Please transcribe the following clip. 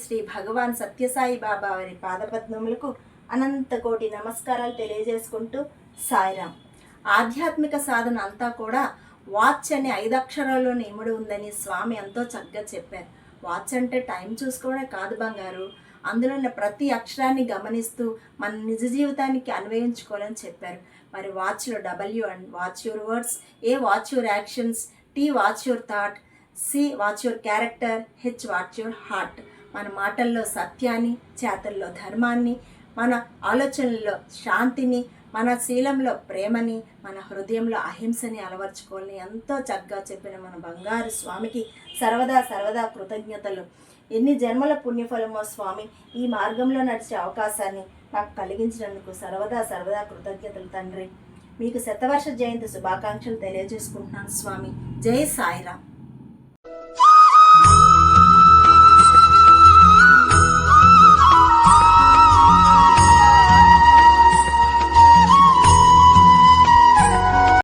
శ్రీ భగవాన్ సత్యసాయి బాబా వారి పాదపద్మములకు అనంత కోటి నమస్కారాలు తెలియజేసుకుంటూ సాయిరాం. ఆధ్యాత్మిక సాధన అంతా కూడా వాచ్ అనే 5 అక్షరాల్లో ఇమిడి ఉందని స్వామి ఎంతో చక్కగా చెప్పారు. వాచ్ అంటే టైం చూసుకోవడమే కాదు బంగారు, అందులో ఉన్న ప్రతి అక్షరాన్ని గమనిస్తూ మన నిజ జీవితానికి అన్వయించుకోవాలని చెప్పారు. మరి వాచ్లో W and watch your words, A watch your actions, T watch your thought, C watch your character, H watch your heart. మన మాటల్లో సత్యాన్ని, చేతల్లో ధర్మాన్ని, మన ఆలోచనల్లో శాంతిని, మన శీలంలో ప్రేమని, మన హృదయంలో అహింసని అలవర్చుకోవాలని ఎంతో చక్కగా చెప్పిన మన బంగారు స్వామికి సర్వదా కృతజ్ఞతలు. ఎన్ని జన్మల పుణ్యఫలమో స్వామి, ఈ మార్గంలో నడిచే అవకాశాన్ని నాకు కలిగించినందుకు సర్వదా కృతజ్ఞతలు తండ్రి. మీకు శతవర్ష జయంతి శుభాకాంక్షలు తెలియజేసుకుంటున్నాను స్వామి. జై సాయిరాం.